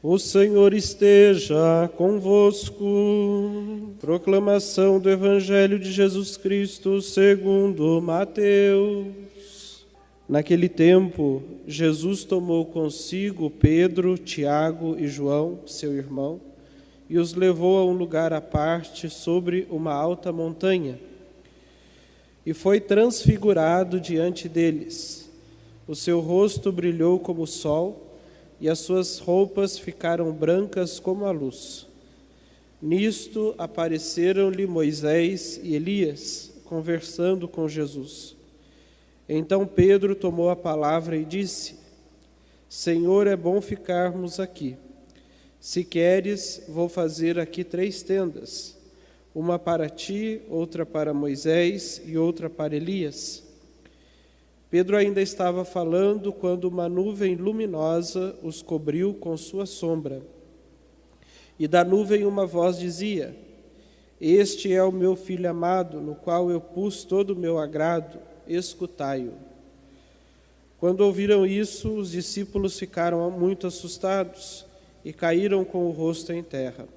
O Senhor esteja convosco. Proclamação do Evangelho de Jesus Cristo segundo Mateus. Naquele tempo, Jesus tomou consigo Pedro, Tiago e João, seu irmão, e os levou a um lugar à parte sobre uma alta montanha. E foi transfigurado diante deles. O seu rosto brilhou como o sol, e as suas roupas ficaram brancas como a luz. Nisto apareceram-lhe Moisés e Elias, conversando com Jesus. Então Pedro tomou a palavra e disse: Senhor, é bom ficarmos aqui. Se queres, vou fazer aqui 3 tendas, uma para ti, outra para Moisés e outra para Elias. Pedro ainda estava falando quando uma nuvem luminosa os cobriu com sua sombra. E da nuvem uma voz dizia: Este é o meu Filho amado, no qual eu pus todo o meu agrado, escutai-o. Quando ouviram isso, os discípulos ficaram muito assustados e caíram com o rosto em terra.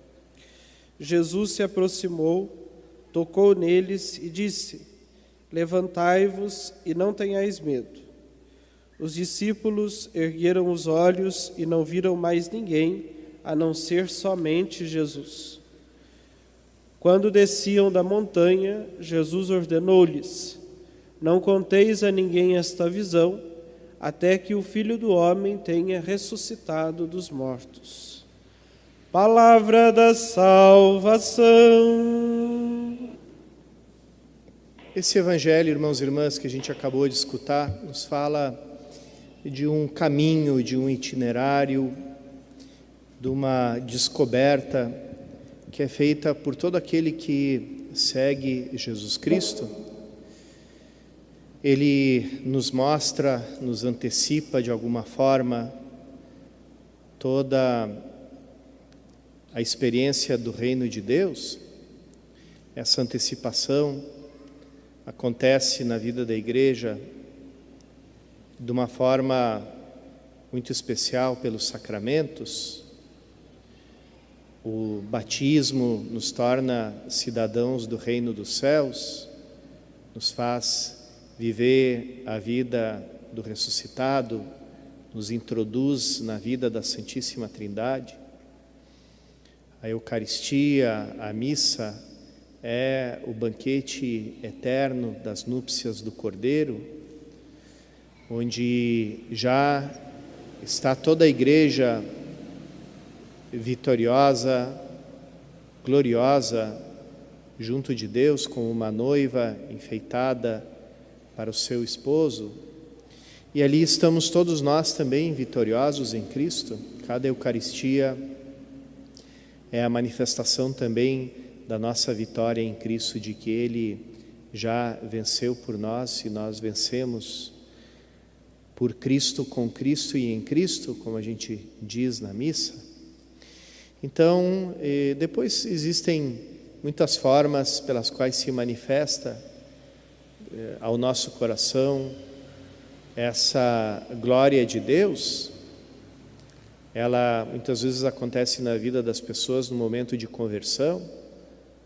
Jesus se aproximou, tocou neles e disse: Levantai-vos e não tenhais medo. Os discípulos ergueram os olhos e não viram mais ninguém, a não ser somente Jesus. Quando desciam da montanha, Jesus ordenou-lhes: Não conteis a ninguém esta visão, até que o Filho do Homem tenha ressuscitado dos mortos. Palavra da salvação. Esse evangelho, irmãos e irmãs, que a gente acabou de escutar, nos fala de um caminho, de um itinerário, de uma descoberta que é feita por todo aquele que segue Jesus Cristo. Ele nos mostra, nos antecipa de alguma forma toda a experiência do reino de Deus. Essa antecipação acontece na vida da igreja de uma forma muito especial pelos sacramentos. O batismo nos torna cidadãos do reino dos céus, nos faz viver a vida do ressuscitado, nos introduz na vida da Santíssima Trindade. A Eucaristia, a missa, é o banquete eterno das núpcias do Cordeiro, onde já está toda a igreja vitoriosa, gloriosa, junto de Deus, como uma noiva enfeitada para o seu esposo. E ali estamos todos nós também vitoriosos em Cristo. Cada Eucaristia é a manifestação também da nossa vitória em Cristo, de que Ele já venceu por nós e nós vencemos por Cristo, com Cristo e em Cristo, como a gente diz na missa. Então, depois existem muitas formas pelas quais se manifesta ao nosso coração essa glória de Deus. Ela muitas vezes acontece na vida das pessoas no momento de conversão,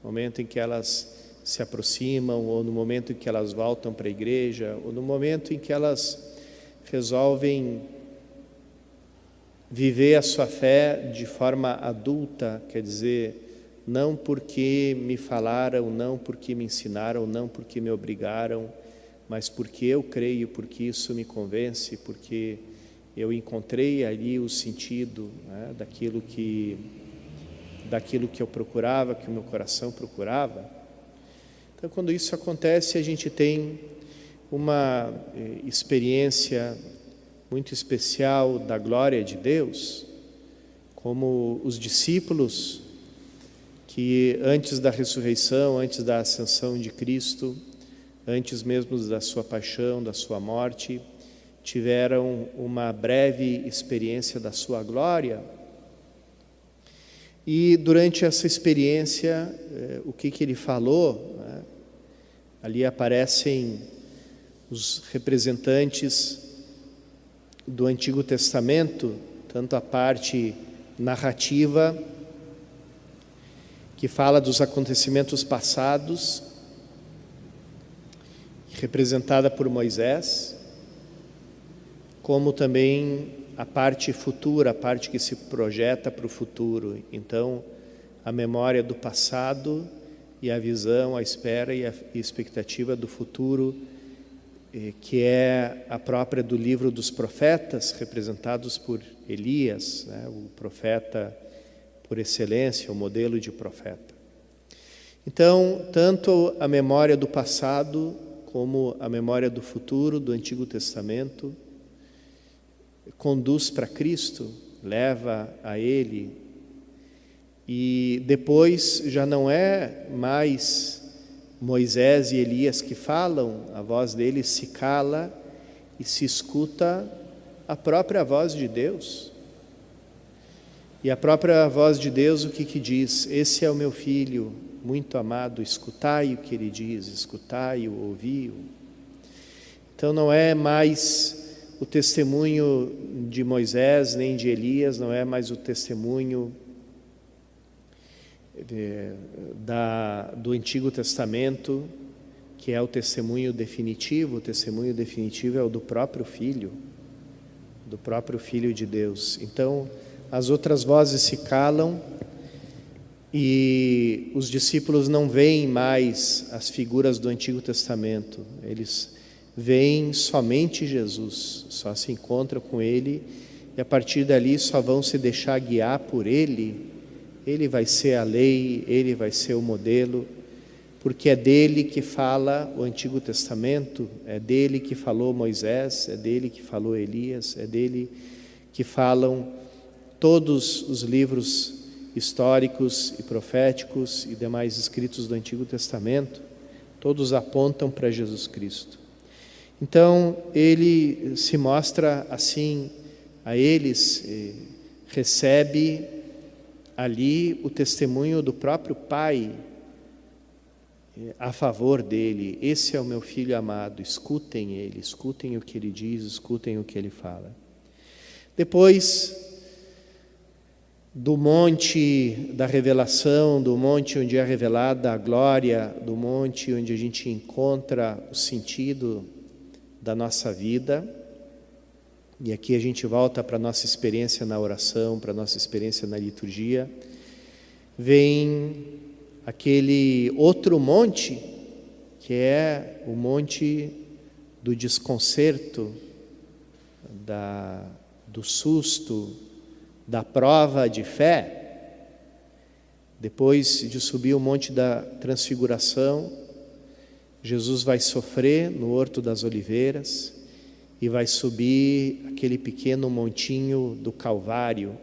momento em que elas se aproximam, ou no momento em que elas voltam para a igreja, ou no momento em que elas resolvem viver a sua fé de forma adulta, quer dizer, não porque me falaram, não porque me ensinaram, não porque me obrigaram, mas porque eu creio, porque isso me convence, porque eu encontrei ali o sentido, né, daquilo que eu procurava, que o meu coração procurava. Então, quando isso acontece, a gente tem uma experiência muito especial da glória de Deus, como os discípulos que antes da ressurreição, antes da ascensão de Cristo, antes mesmo da sua paixão, da sua morte, tiveram uma breve experiência da sua glória. E durante essa experiência, o que ele falou, né? Ali aparecem os representantes do Antigo Testamento, tanto a parte narrativa que fala dos acontecimentos passados, representada por Moisés, como também a parte futura, a parte que se projeta para o futuro. Então, a memória do passado e a visão, a espera e a expectativa do futuro, que é a própria do livro dos profetas, representados por Elias, né, o profeta por excelência, o modelo de profeta. Então, tanto a memória do passado como a memória do futuro do Antigo Testamento conduz para Cristo, leva a Ele, e depois já não é mais Moisés e Elias que falam, a voz deles se cala e se escuta a própria voz de Deus. E a própria voz de Deus o que diz? Esse é o meu filho muito amado, escutai o que ele diz, escutai-o, ouvi-o. Então não é mais o testemunho de Moisés nem de Elias, não é mais o testemunho do Antigo Testamento, que é o testemunho definitivo. O testemunho definitivo é o do próprio Filho de Deus. Então, as outras vozes se calam e os discípulos não veem mais as figuras do Antigo Testamento. Eles veem somente Jesus, só se encontram com Ele e a partir dali só vão se deixar guiar por Ele. Ele vai ser a lei, Ele vai ser o modelo, porque é dele que fala o Antigo Testamento, é dele que falou Moisés, é dele que falou Elias, é dele que falam todos os livros históricos e proféticos e demais escritos do Antigo Testamento, todos apontam para Jesus Cristo. Então, ele se mostra assim a eles, recebe ali o testemunho do próprio Pai a favor dele. Esse é o meu filho amado, escutem ele, escutem o que ele diz, escutem o que ele fala. Depois do monte da revelação, do monte onde é revelada a glória, do monte onde a gente encontra o sentido da nossa vida, e aqui a gente volta para a nossa experiência na oração, para a nossa experiência na liturgia, vem aquele outro monte, que é o monte do desconcerto, do susto, da prova de fé. Depois de subir o monte da transfiguração, Jesus vai sofrer no Horto das Oliveiras e vai subir aquele pequeno montinho do Calvário,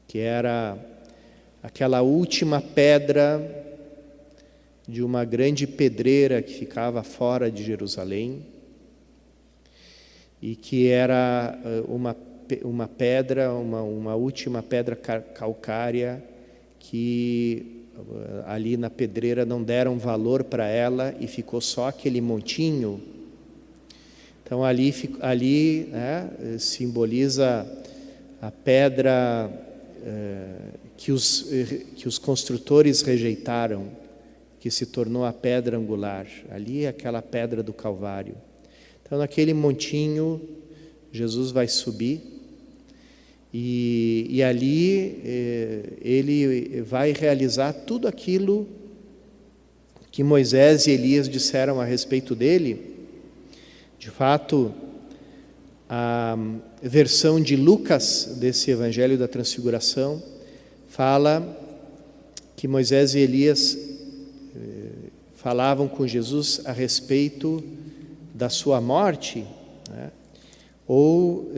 que era aquela última pedra de uma grande pedreira que ficava fora de Jerusalém e que era uma pedra, uma última pedra calcária que ali na pedreira não deram valor para ela e ficou só aquele montinho. Então ali simboliza a pedra que os construtores rejeitaram, que se tornou a pedra angular. Ali é aquela pedra do Calvário. Então naquele montinho Jesus vai subir e ali ele vai realizar tudo aquilo que Moisés e Elias disseram a respeito dele. De fato, a versão de Lucas desse Evangelho da Transfiguração fala que Moisés e Elias falavam com Jesus a respeito da sua morte, né? Ou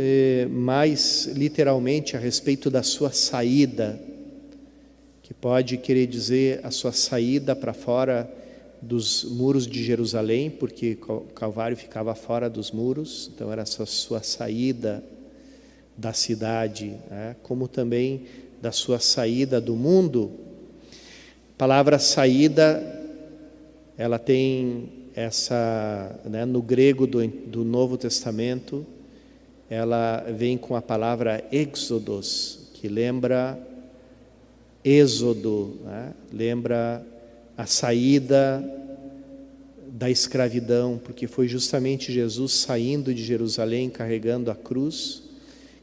mais literalmente a respeito da sua saída, que pode querer dizer a sua saída para fora dos muros de Jerusalém, porque o Calvário ficava fora dos muros, então era a sua saída da cidade, né? Como também da sua saída do mundo. A palavra saída, ela tem essa, né, no grego do Novo Testamento, ela vem com a palavra êxodos, que lembra Êxodo, né? Lembra a saída da escravidão, porque foi justamente Jesus saindo de Jerusalém carregando a cruz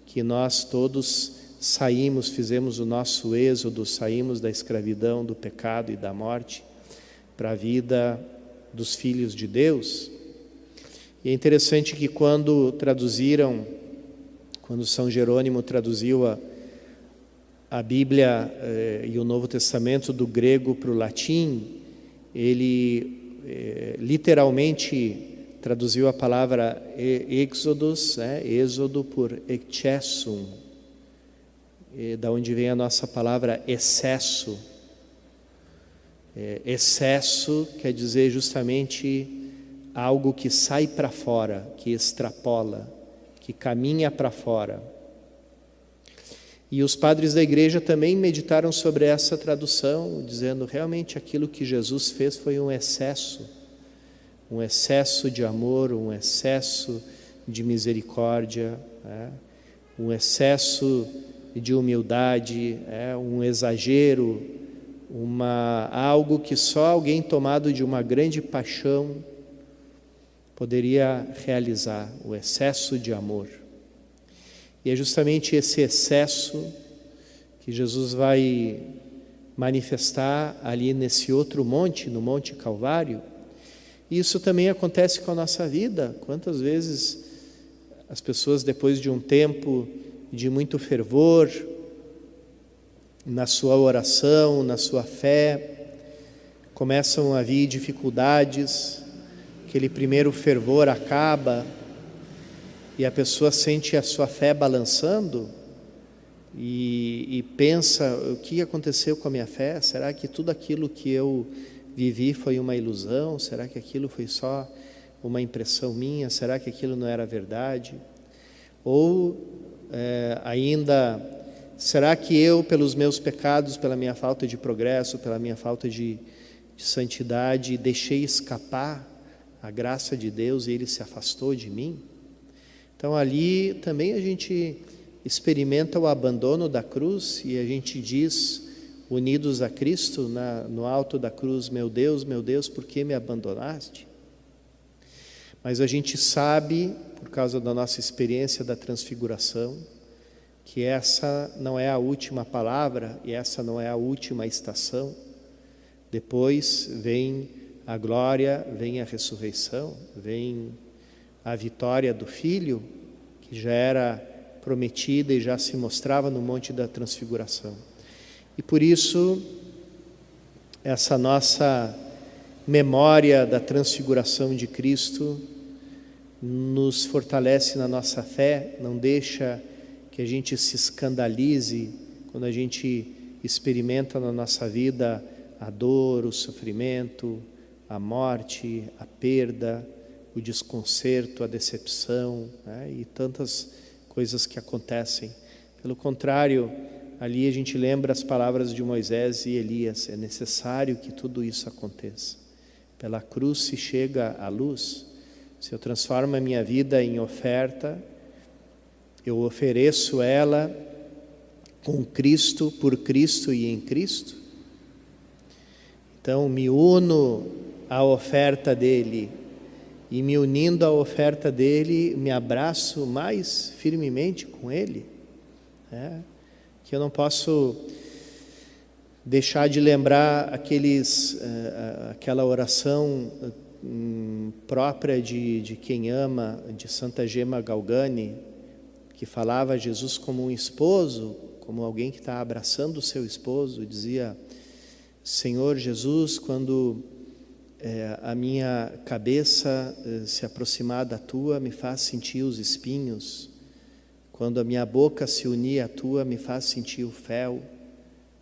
que nós todos saímos, fizemos o nosso êxodo, saímos da escravidão, do pecado e da morte para a vida dos filhos de Deus. E é interessante que quando São Jerônimo traduziu a Bíblia e o Novo Testamento do grego para o latim, ele literalmente traduziu a palavra Êxodos, Êxodo, por excessum, da onde vem a nossa palavra excesso. Excesso quer dizer justamente algo que sai para fora, que extrapola, que caminha para fora. E os padres da igreja também meditaram sobre essa tradução, dizendo realmente aquilo que Jesus fez foi um excesso de amor, um excesso de misericórdia, um excesso de humildade, um exagero, algo que só alguém tomado de uma grande paixão poderia realizar, o excesso de amor. E é justamente esse excesso que Jesus vai manifestar ali nesse outro monte, no Monte Calvário. E isso também acontece com a nossa vida. Quantas vezes as pessoas, depois de um tempo de muito fervor na sua oração, na sua fé, começam a vir dificuldades, aquele primeiro fervor acaba e a pessoa sente a sua fé balançando e pensa: o que aconteceu com a minha fé? Será que tudo aquilo que eu vivi foi uma ilusão? Será que aquilo foi só uma impressão minha? Será que aquilo não era verdade? Ou ainda, será que eu, pelos meus pecados, pela minha falta de progresso, pela minha falta de santidade, deixei escapar a graça de Deus e Ele se afastou de mim? Então ali também a gente experimenta o abandono da cruz e a gente diz, unidos a Cristo, no alto da cruz: meu Deus, por que me abandonaste? Mas a gente sabe, por causa da nossa experiência da transfiguração, que essa não é a última palavra e essa não é a última estação. Depois vem a glória, vem a ressurreição, vem a vitória do Filho, que já era prometida e já se mostrava no Monte da Transfiguração. E por isso, essa nossa memória da transfiguração de Cristo nos fortalece na nossa fé, não deixa que a gente se escandalize quando a gente experimenta na nossa vida a dor, o sofrimento, a morte, a perda, o desconcerto, a decepção, e tantas coisas que acontecem. Pelo contrário, ali a gente lembra as palavras de Moisés e Elias: é necessário que tudo isso aconteça. Pela cruz se chega à luz. Se eu transformo a minha vida em oferta, eu ofereço ela com Cristo, por Cristo e em Cristo. Então me uno à oferta dele, e me unindo à oferta dele, me abraço mais firmemente com ele. Que eu não posso deixar de lembrar aquela oração própria de quem ama, de Santa Gema Galgani, que falava a Jesus como um esposo, como alguém que está abraçando o seu esposo, e dizia: Senhor Jesus, quando a minha cabeça se aproximar da tua, me faz sentir os espinhos. Quando a minha boca se unir à tua, me faz sentir o fel.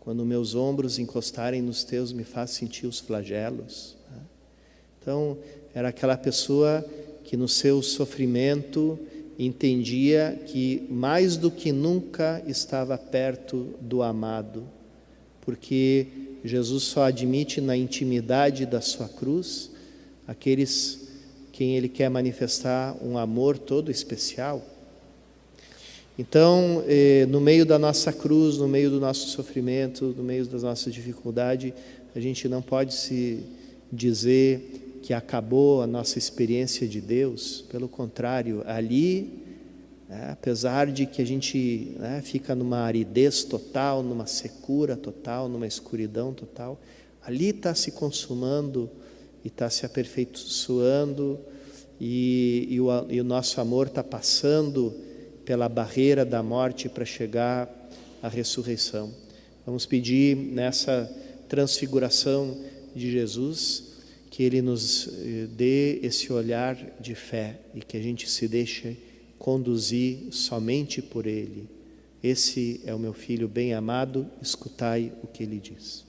Quando meus ombros encostarem nos teus, me faz sentir os flagelos. Então, era aquela pessoa que no seu sofrimento entendia que mais do que nunca estava perto do amado, porque Jesus só admite na intimidade da sua cruz aqueles quem Ele quer manifestar um amor todo especial. Então, no meio da nossa cruz, no meio do nosso sofrimento, no meio das nossas dificuldades, a gente não pode se dizer que acabou a nossa experiência de Deus. Pelo contrário, ali, apesar de que a gente fica numa aridez total, numa secura total, numa escuridão total, ali está se consumando e está se aperfeiçoando, e o nosso amor está passando pela barreira da morte para chegar à ressurreição. Vamos pedir nessa transfiguração de Jesus que Ele nos dê esse olhar de fé e que a gente se deixe conduzir somente por Ele. Esse é o meu Filho bem amado, escutai o que Ele diz.